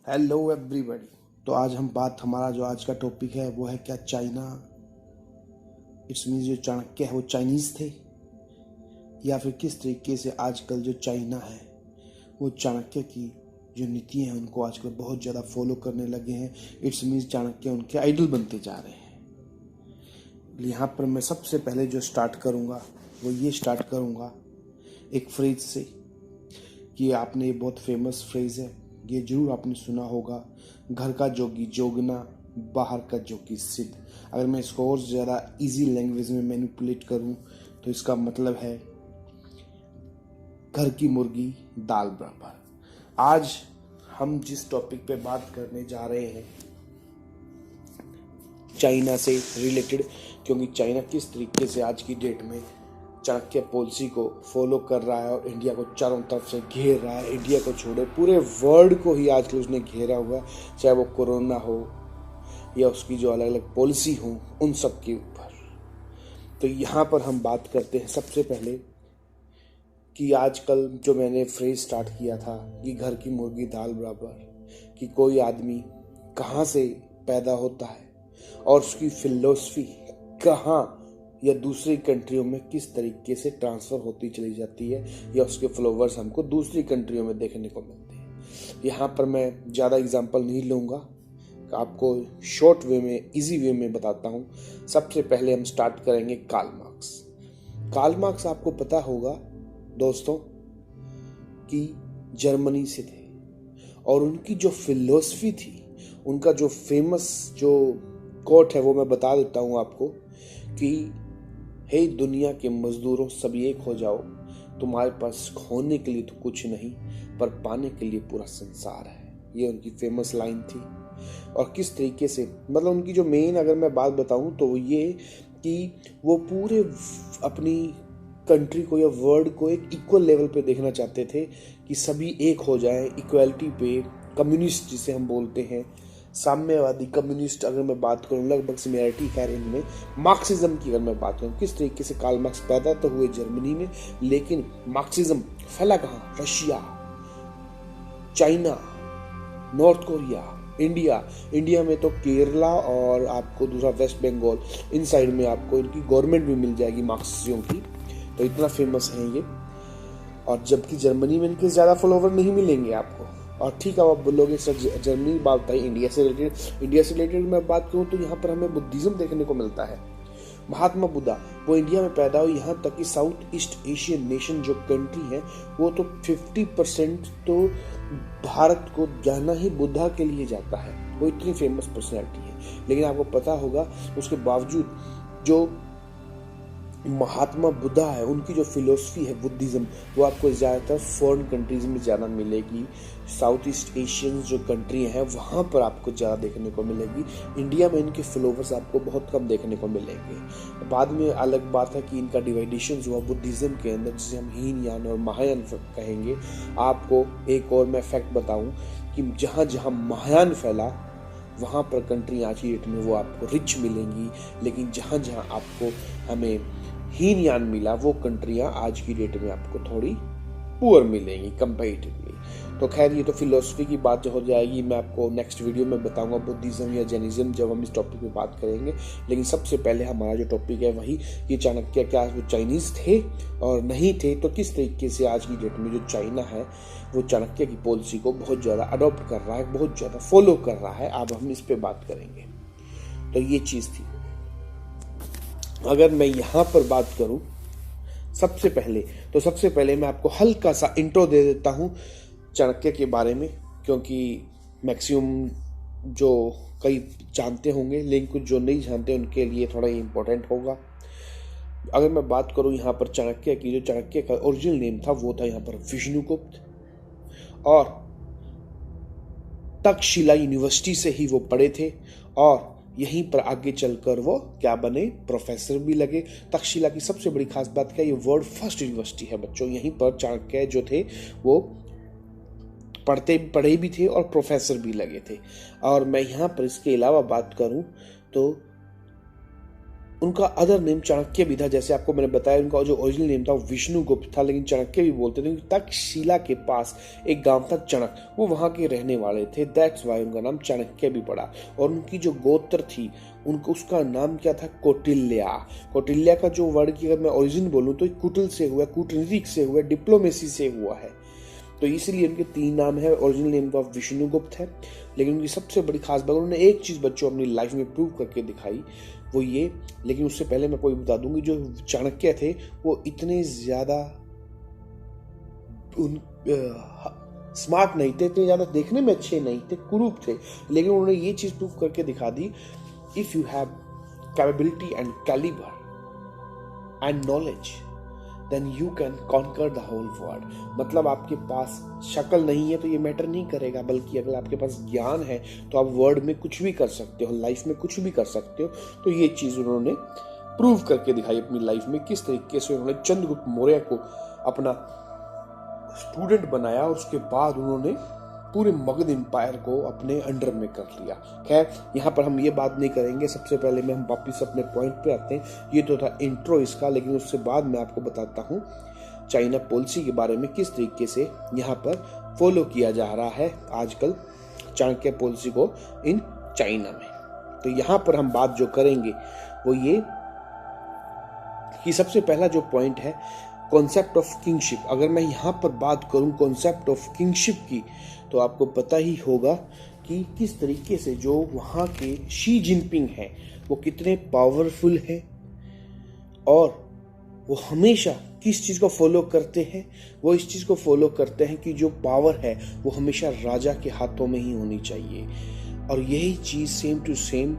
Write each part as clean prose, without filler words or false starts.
Hello everybody. तो आज हमारा जो आज का टॉपिक है वो है क्या चाइना। इट्स मीन्स जो चाणक्य है वो चाइनीज़ थे या फिर किस तरीके से आजकल जो चाइना है वो चाणक्य की जो नीति हैं उनको आजकल बहुत ज़्यादा फॉलो करने लगे हैं। इट्स मीन्स चाणक्य उनके आइडल बनते जा रहे हैं। यहाँ पर मैं सबसे पहले जो स्टार्ट करूँगा वो ये स्टार्ट करूँगा एक फ्रेज से कि आपने ये बहुत फेमस फ्रेज है, ये जरूर आपने सुना होगा, घर का जोगी जोगना बाहर का जोगी सिद्ध। अगर मैं इसको और ज़्यादा इजी लैंग्वेज में मैनिपुलेट करूं तो इसका मतलब है घर की मुर्गी दाल बराबर। आज हम जिस टॉपिक पे बात करने जा रहे हैं चाइना से रिलेटेड, क्योंकि चाइना किस तरीके से आज की डेट में चाणक्य पॉलिसी को फॉलो कर रहा है और इंडिया को चारों तरफ से घेर रहा है। इंडिया को छोड़े पूरे वर्ल्ड को ही आजकल उसने घेरा हुआ है, चाहे वो कोरोना हो या उसकी जो अलग अलग पॉलिसी हो उन सब के ऊपर। तो यहाँ पर हम बात करते हैं सबसे पहले कि आजकल जो मैंने फ्रेज स्टार्ट किया था कि घर की मुर्गी दाल बराबर, कि कोई आदमी कहाँ से पैदा होता है और उसकी फिलॉसफी कहाँ या दूसरी कंट्रियों में किस तरीके से ट्रांसफ़र होती चली जाती है या उसके फॉलोवर्स हमको दूसरी कंट्रियों में देखने को मिलते हैं। यहाँ पर मैं ज़्यादा एग्जांपल नहीं लूँगा, आपको शॉर्ट वे में इजी वे में बताता हूँ। सबसे पहले हम स्टार्ट करेंगे कार्ल मार्क्स। कार्ल मार्क्स आपको पता होगा दोस्तों कि जर्मनी से थे और उनकी जो फिलॉसफी थी, उनका जो फेमस जो कोट है वो मैं बता देता हूँ आपको कि हे दुनिया के मजदूरों सब एक हो जाओ, तुम्हारे पास खोने के लिए तो कुछ नहीं पर पाने के लिए पूरा संसार है। ये उनकी फेमस लाइन थी। और किस तरीके से मतलब उनकी जो मेन अगर मैं बात बताऊं तो ये कि वो पूरे अपनी कंट्री को या वर्ल्ड को एक इक्वल लेवल पे देखना चाहते थे कि सभी एक हो जाएं, इक्वलिटी पे। कम्युनिस्ट जिसे हम बोलते हैं, साम्यवादी कम्युनिस्ट अगर मैं बात करूं, लगभग सिमिलरिटी है इनमें। मार्क्सिज्म की अगर मैं बात करूं, किस तरीके से कार्ल मार्क्स पैदा तो हुए जर्मनी में, लेकिन मार्क्सिज्म फैला कहाँ? Russia, China, north Korea, India में तो केरला और आपको दूसरा वेस्ट बंगाल, इन साइड में आपको इनकी गवर्नमेंट भी मिल जाएगी मार्क्सियों की। तो इतना फेमस है ये। और जबकि जर्मनी में इनके ज़्यादा फॉलोवर नहीं मिलेंगे आपको। और ठीक है, आप बोलोगे सर जर्मनी बात बताइए इंडिया से रिलेटेड मैं बात करूँ तो यहाँ पर हमें बुद्धिज्म देखने को मिलता है। महात्मा बुद्धा वो इंडिया में पैदा हुए, यहाँ तक कि साउथ ईस्ट एशियन नेशन जो कंट्री है वो तो 50% तो भारत को जाना ही बुद्धा के लिए जाता है। वो इतनी फेमस पर्सनैलिटी है। लेकिन आपको पता होगा उसके बावजूद जो महात्मा बुद्धा है उनकी जो फिलोसफी है बुद्धिज्म, वो आपको ज़्यादातर फॉरेन कंट्रीज में ज़्यादा मिलेगी। साउथ ईस्ट एशियन जो कंट्री हैं वहाँ पर आपको ज़्यादा देखने को मिलेगी। इंडिया में इनके फॉलोवर्स आपको बहुत कम देखने को मिलेंगे। बाद में अलग बात है कि इनका डिवाइडेशन हुआ बुद्धिज्म के अंदर, जिसे हम हीनयान और महायान कहेंगे। आपको एक और मैं फैक्ट बताऊँ कि जहाँ जहाँ महायान फैला वहाँ पर कंट्री आज की डेट में वो आपको रिच मिलेंगी, लेकिन जहाँ जहाँ आपको हमें हीनयान मिला वो कंट्रियाँ आज की डेट में आपको थोड़ी पुअर मिलेंगी कंपैरेटिवली। तो खैर ये तो फिलोसफी की बात हो जाएगी, मैं आपको नेक्स्ट वीडियो में बताऊंगा बुद्धिज्म या जैनिज्म जब हम इस टॉपिक पे बात करेंगे। लेकिन सबसे पहले हमारा जो टॉपिक है वही कि चाणक्य क्या वो चाइनीज थे और नहीं थे, तो किस तरीके से आज की डेट में जो चाइना है वो चाणक्य की पॉलिसी को बहुत ज़्यादा अडॉप्ट कर रहा है, बहुत ज़्यादा फॉलो कर रहा है। अब हम इस पर बात करेंगे। तो ये चीज़ थी। अगर मैं यहाँ पर बात करूँ सबसे पहले मैं आपको हल्का सा इंट्रो दे देता हूँ चाणक्य के बारे में, क्योंकि मैक्सिमम जो कई जानते होंगे लेकिन कुछ जो नहीं जानते उनके लिए थोड़ा इम्पोर्टेंट होगा। अगर मैं बात करूँ यहाँ पर चाणक्य की, जो चाणक्य का ओरिजिनल नेम था वो था यहाँ पर विष्णुगुप्त, और तक्षशिला यूनिवर्सिटी से ही वो पढ़े थे और यहीं पर आगे चलकर वो क्या बने? प्रोफेसर भी लगे। तक्षशिला की सबसे बड़ी खास बात क्या, ये वर्ल्ड फर्स्ट यूनिवर्सिटी है बच्चों। यहीं पर चाणक्य जो थे वो पढ़े भी थे और प्रोफेसर भी लगे थे। और मैं यहाँ पर इसके अलावा बात करूँ तो उनका अदर नेम चाणक्य भी था, जैसे आपको मैंने बताया उनका जो ओरिजिनल नेम था वो विष्णुगुप्त था, लेकिन चाणक्य भी बोलते थे। तक्षशिला के पास एक गांव था चणक, वो वहां के रहने वाले थे, दैट्स वाई उनका नाम चाणक्य भी पड़ा। और उनकी जो गोत्र थी उनको उसका नाम क्या था, कौटिल्या। कौटिल्या का जो वर्ड की अगर मैं ओरिजिन बोलूं तो कुटिल से हुआ, कूटनीतिक से हुआ, डिप्लोमेसी से हुआ है, तो इसलिए उनके 3 नाम है। ओरिजिनल नेम का विष्णुगुप्त है, लेकिन उनकी सबसे बड़ी खास बात उन्होंने एक चीज बच्चों अपनी लाइफ में प्रूव करके दिखाई, वो ये। लेकिन उससे पहले मैं कोई बता दूंगी, जो चाणक्य थे वो इतने ज्यादा स्मार्ट नहीं थे, इतने ज्यादा देखने में अच्छे नहीं थे, कुरूप थे, लेकिन उन्होंने ये चीज प्रूव करके दिखा दी, if you have capability and calibre and knowledge then you can conquer the whole world। मतलब आपके पास शक्ल नहीं है तो ये मैटर नहीं करेगा, बल्कि अगर आपके पास ज्ञान है तो आप वर्ल्ड में कुछ भी कर सकते हो, लाइफ में कुछ भी कर सकते हो। तो ये चीज उन्होंने प्रूव करके दिखाई अपनी लाइफ में, किस तरीके से उन्होंने चंद्रगुप्त मौर्य को अपना स्टूडेंट बनाया और उसके बाद उन्होंने पूरे मगध एम्पायर को अपने अंडर में कर लिया। खैर यहाँ पर हम ये बात नहीं करेंगे, सबसे पहले में हम वापिस अपने पॉइंट पे आते हैं। ये तो था इंट्रो इसका, लेकिन उससे बाद मैं आपको बताता हूँ चाइना पॉलिसी के बारे में, किस तरीके से यहाँ पर फॉलो किया जा रहा है आजकल चाणक्य पॉलिसी को इन चाइना में। तो यहाँ पर हम बात जो करेंगे वो ये कि सबसे पहला जो पॉइंट है कॉन्सेप्ट ऑफ किंगशिप। अगर मैं यहाँ पर बात करूँ कॉन्सेप्ट ऑफ किंगशिप की, तो आपको पता ही होगा कि किस तरीके से जो वहाँ के शी जिनपिंग हैं वो कितने पावरफुल हैं, और वो हमेशा किस चीज़ को फॉलो करते हैं, वो इस चीज़ को फॉलो करते हैं कि जो पावर है वो हमेशा राजा के हाथों में ही होनी चाहिए। और यही चीज़ सेम टू सेम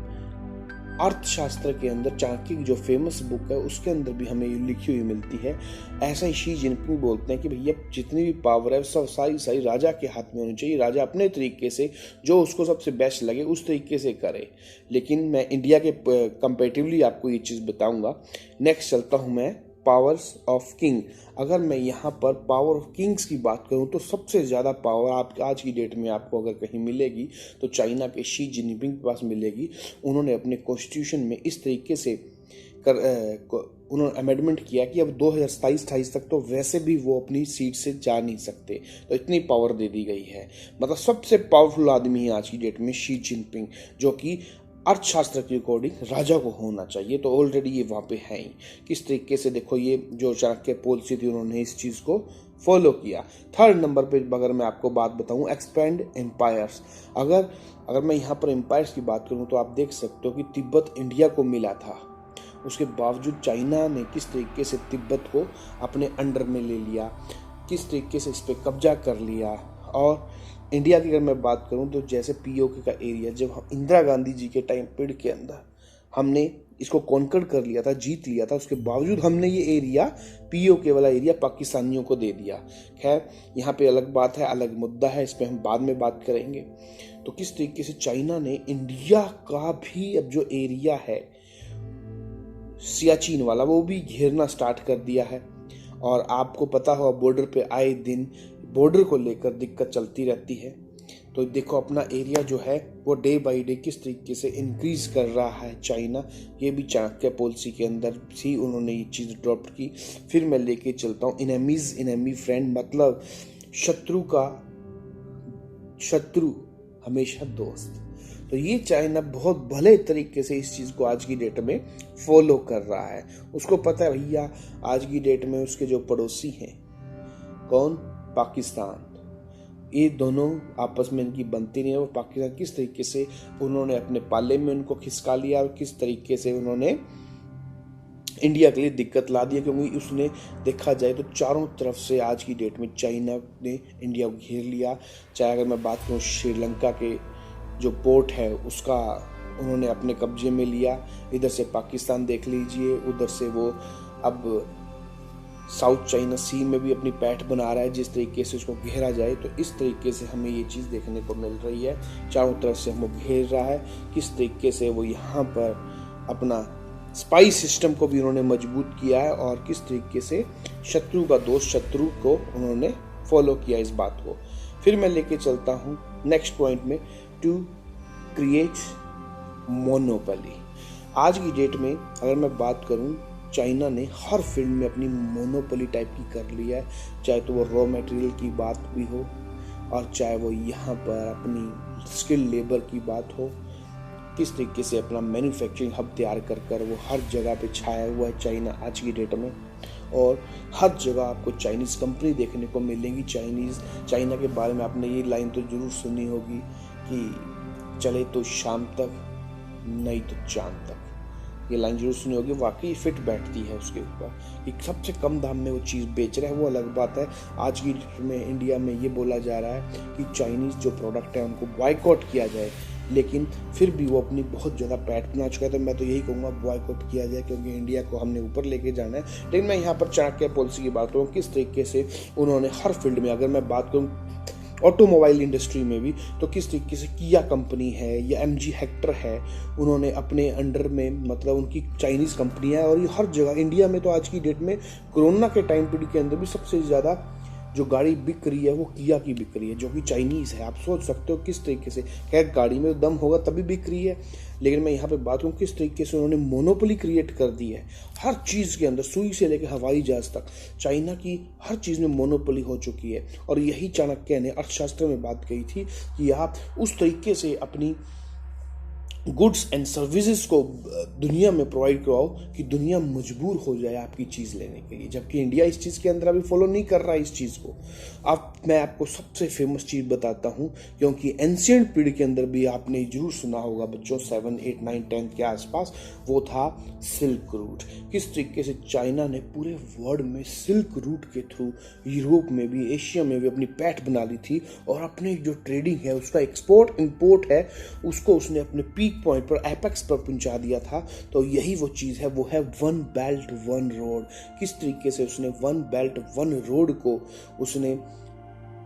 अर्थशास्त्र के अंदर चाणक्य की जो फेमस बुक है उसके अंदर भी हमें लिखी हुई मिलती है। ऐसा ही शी जिनपिंग बोलते हैं कि भैया जितनी भी पावर है सब सारी राजा के हाथ में होनी चाहिए, राजा अपने तरीके से जो उसको सबसे बेस्ट लगे उस तरीके से करे। लेकिन मैं इंडिया के कंपेरेटिवली आपको ये चीज़ बताऊंगा। नेक्स्ट चलता हूँ मैं पावर्स ऑफ किंग। अगर मैं यहाँ पर पावर ऑफ किंग्स की बात करूँ तो सबसे ज़्यादा पावर आप आज की डेट में आपको अगर कहीं मिलेगी तो चाइना के शी जिनपिंग के पास मिलेगी। उन्होंने अपने कॉन्स्टिट्यूशन में इस तरीके से उन्होंने अमेंडमेंट किया कि अब 2027-28 तक तो वैसे भी वो अपनी सीट से जा नहीं सकते, तो इतनी पावर दे दी गई है। मतलब सबसे पावरफुल आदमी है आज की डेट में शी जिनपिंग, जो कि अर्थशास्त्र के अकॉर्डिंग राजा को होना चाहिए। तो ऑलरेडी ये वहाँ पे है ही। किस तरीके से देखो ये जो चाणक्य पॉलिसी थी उन्होंने इस चीज़ को फॉलो किया। थर्ड नंबर पे अगर मैं आपको बात बताऊँ एक्सपेंड एम्पायर्स। अगर मैं यहाँ पर एम्पायर्स की बात करूँ तो आप देख सकते हो कि तिब्बत इंडिया को मिला था, उसके बावजूद चाइना ने किस तरीके से तिब्बत को अपने अंडर में ले लिया, किस तरीके से इस पर कब्जा कर लिया। और इंडिया की अगर मैं बात करूं तो जैसे पीओके का एरिया, जब हम इंदिरा गांधी जी के टाइम पीरियड के अंदर हमने इसको कॉन्कर कर लिया था, जीत लिया था, उसके बावजूद हमने ये एरिया पीओके वाला एरिया पाकिस्तानियों को दे दिया। खैर यहाँ पे अलग बात है, अलग मुद्दा है, इस पर हम बाद में बात करेंगे। तो किस तरीके से चाइना ने इंडिया का भी अब जो एरिया है सियाचिन वाला वो भी घेरना स्टार्ट कर दिया है। और आपको पता हो बॉर्डर पे आए दिन बॉर्डर को लेकर दिक्कत चलती रहती है। तो देखो अपना एरिया जो है वो डे बाय डे किस तरीके से इंक्रीज कर रहा है चाइना। ये भी चाणक्य पॉलिसी के अंदर ही उन्होंने ये चीज़ अडॉप्ट की। फिर मैं लेके चलता हूँ इनेमीज इनेमी फ्रेंड, मतलब शत्रु का शत्रु हमेशा दोस्त। तो ये चाइना बहुत भले तरीके से इस चीज़ को आज की डेट में फॉलो कर रहा है। उसको पता है भैया आज की डेट में उसके जो पड़ोसी हैं कौन, पाकिस्तान, ये दोनों आपस में इनकी बनती नहीं है। वो पाकिस्तान किस तरीके से उन्होंने अपने पाले में उनको खिसका लिया और किस तरीके से उन्होंने इंडिया के लिए दिक्कत ला दिया, क्योंकि उसने देखा जाए तो चारों तरफ से आज की डेट में चाइना ने इंडिया को घेर लिया। चाहे अगर मैं बात करूँ श्रीलंका के जो पोर्ट है उसका उन्होंने अपने कब्जे में लिया, इधर से पाकिस्तान देख लीजिए, उधर से वो अब साउथ चाइना सी में भी अपनी पैठ बना रहा है। जिस तरीके से उसको घेरा जाए तो इस तरीके से हमें ये चीज़ देखने को मिल रही है, चारों तरफ से हमको घेर रहा है। किस तरीके से वो यहाँ पर अपना स्पाई सिस्टम को भी उन्होंने मजबूत किया है और किस तरीके से शत्रु का दोस्त शत्रु को उन्होंने फॉलो किया इस बात को। फिर मैं लेके चलता हूँ नेक्स्ट पॉइंट में, टू क्रिएट मोनोपोली। आज की डेट में अगर मैं बात करूं, चाइना ने हर फील्ड में अपनी मोनोपोली टाइप की कर लिया है, चाहे तो वो रॉ मटेरियल की बात भी हो और चाहे वो यहाँ पर अपनी स्किल लेबर की बात हो। किस तरीके से अपना मैन्युफैक्चरिंग हब तैयार कर कर वो हर जगह पे छाया हुआ है चाइना आज की डेट में। और हर जगह आपको चाइनीज़ कंपनी देखने को मिलेंगी। चाइना के बारे में आपने ये लाइन तो ज़रूर सुनी होगी कि चले तो शाम तक नहीं तो चांद तक। ये लाइन जरूर सुनी होगी, वाकई फिट बैठती है उसके ऊपर। एक सबसे कम दाम में वो चीज़ बेच रहा है वो अलग बात है। आज की डेट में इंडिया में ये बोला जा रहा है कि चाइनीज़ जो प्रोडक्ट है उनको बॉयकॉट किया जाए, लेकिन फिर भी वो अपनी बहुत ज़्यादा पैठ बना चुका है। तो मैं तो यही कहूँगा बॉयकॉट किया जाए, क्योंकि इंडिया को हमने ऊपर लेके जाना है। लेकिन मैं यहाँ पर चाणक्य पॉलिसी की बात करूँ, किस तरीके से उन्होंने हर फील्ड में, अगर मैं बात करूँ ऑटोमोबाइल इंडस्ट्री में भी, तो किस तरीके से किया कंपनी है या MG हेक्टर है, उन्होंने अपने अंडर में, मतलब उनकी चाइनीज़ कंपनियां है। और ये हर जगह इंडिया में तो आज की डेट में कोरोना के टाइम पीरियड के अंदर भी सबसे ज़्यादा जो गाड़ी बिक रही है वो किया की बिक रही है, जो कि चाइनीज़ है। आप सोच सकते हो किस तरीके से, खैर गाड़ी में दम होगा तभी बिक रही है, लेकिन मैं यहाँ पे बात करूँ किस तरीके से उन्होंने मोनोपोली क्रिएट कर दी है हर चीज़ के अंदर, सुई से लेकर हवाई जहाज तक चाइना की हर चीज़ में मोनोपोली हो चुकी है। और यही चाणक्य ने अर्थशास्त्र में बात कही थी कि आप उस तरीके से अपनी गुड्स एंड सर्विसेज को दुनिया में प्रोवाइड कराओ कि दुनिया मजबूर हो जाए आपकी चीज़ लेने के लिए, जबकि इंडिया इस चीज़ के अंदर अभी फॉलो नहीं कर रहा है इस चीज़ को। अब मैं आपको सबसे फेमस चीज़ बताता हूँ, क्योंकि एंशिएंट पीरियड के अंदर भी आपने जरूर सुना होगा बच्चों, 7, 8, 9, 10 के आसपास, वो था सिल्क रूट। किस तरीके से चाइना ने पूरे वर्ल्ड में सिल्क रूट के थ्रू यूरोप में भी, एशिया में भी अपनी पैठ बना ली थी, और अपनी जो ट्रेडिंग है, उसका एक्सपोर्ट इंपोर्ट है, उसको उसने अपने पीक पॉइंट पर, एपेक्स पर पहुंचा दिया था। तो यही वो चीज़ है, वो है वन बेल्ट वन रोड। किस तरीके से उसने वन बेल्ट वन रोड को उसने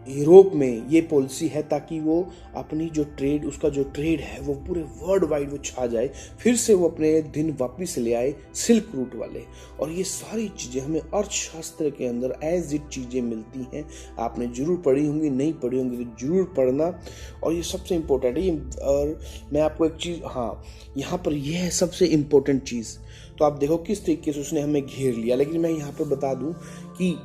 यूरोप में, ये पॉलिसी है ताकि वो अपनी जो ट्रेड, उसका जो ट्रेड है वो पूरे वर्ल्ड वाइड वो छा जाए, फिर से वो अपने दिन वापस ले आए सिल्क रूट वाले। और ये सारी चीज़ें हमें अर्थशास्त्र के अंदर एज इट चीज़ें मिलती हैं। आपने जरूर पढ़ी होंगी, नहीं पढ़ी होंगी तो जरूर पढ़ना, और ये सबसे इम्पोर्टेंट है ये। और मैं आपको एक चीज़, हाँ यहाँ पर यह है सबसे इम्पोर्टेंट चीज़। तो आप देखो किस तरीके से उसने हमें घेर लिया। लेकिन मैं यहाँ पर बता दूँ कि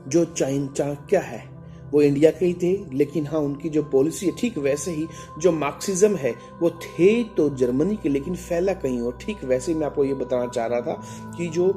जो चाणक्य है वो इंडिया के ही थे, लेकिन हाँ उनकी जो पॉलिसी है ठीक वैसे ही जो मार्क्सिज्म है वो थे तो जर्मनी के, लेकिन फैला कहीं और। ठीक वैसे ही मैं आपको ये बताना चाह रहा था कि जो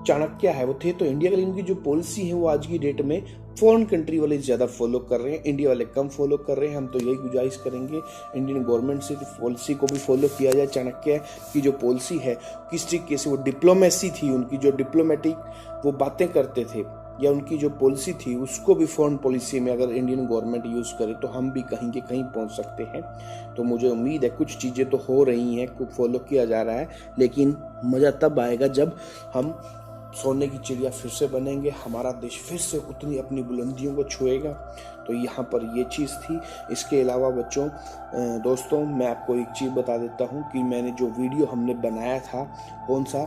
चाणक्य है वो थे तो इंडिया के, लेकिन उनकी जो पॉलिसी है वो आज की डेट में फॉरेन कंट्री वाले ज़्यादा फॉलो कर रहे हैं, इंडिया वाले कम फॉलो कर रहे हैं। हम तो यही गुजारिश करेंगे इंडियन गवर्नमेंट से पॉलिसी को भी फॉलो किया जाए। चाणक्य की जो पॉलिसी है, किस तरीके से वो डिप्लोमेसी थी उनकी, जो डिप्लोमेटिक वो बातें करते थे, या उनकी जो पॉलिसी थी, उसको भी फॉरेन पॉलिसी में अगर इंडियन गवर्नमेंट यूज़ करे तो हम भी कहीं के कहीं पहुंच सकते हैं। तो मुझे उम्मीद है कुछ चीज़ें तो हो रही हैं, कुछ फॉलो किया जा रहा है, लेकिन मज़ा तब आएगा जब हम सोने की चिड़िया फिर से बनेंगे, हमारा देश फिर से उतनी अपनी बुलंदियों को छुएगा। तो यहाँ पर ये चीज़ थी। इसके अलावा बच्चों, दोस्तों, मैं आपको एक चीज़ बता देता हूँ कि मैंने जो वीडियो हमने बनाया था, कौन सा,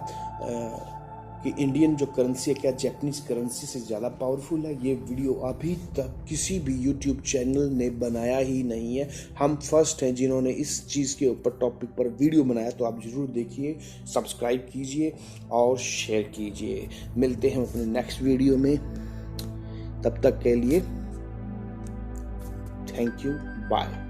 कि इंडियन जो करेंसी है क्या जैपनीज करेंसी से ज़्यादा पावरफुल है, ये वीडियो अभी तक किसी भी यूट्यूब चैनल ने बनाया ही नहीं है। हम फर्स्ट हैं जिन्होंने इस चीज़ के ऊपर, टॉपिक पर वीडियो बनाया। तो आप ज़रूर देखिए, सब्सक्राइब कीजिए और शेयर कीजिए। मिलते हैं अपने नेक्स्ट वीडियो में, तब तक के लिए थैंक यू, बाय।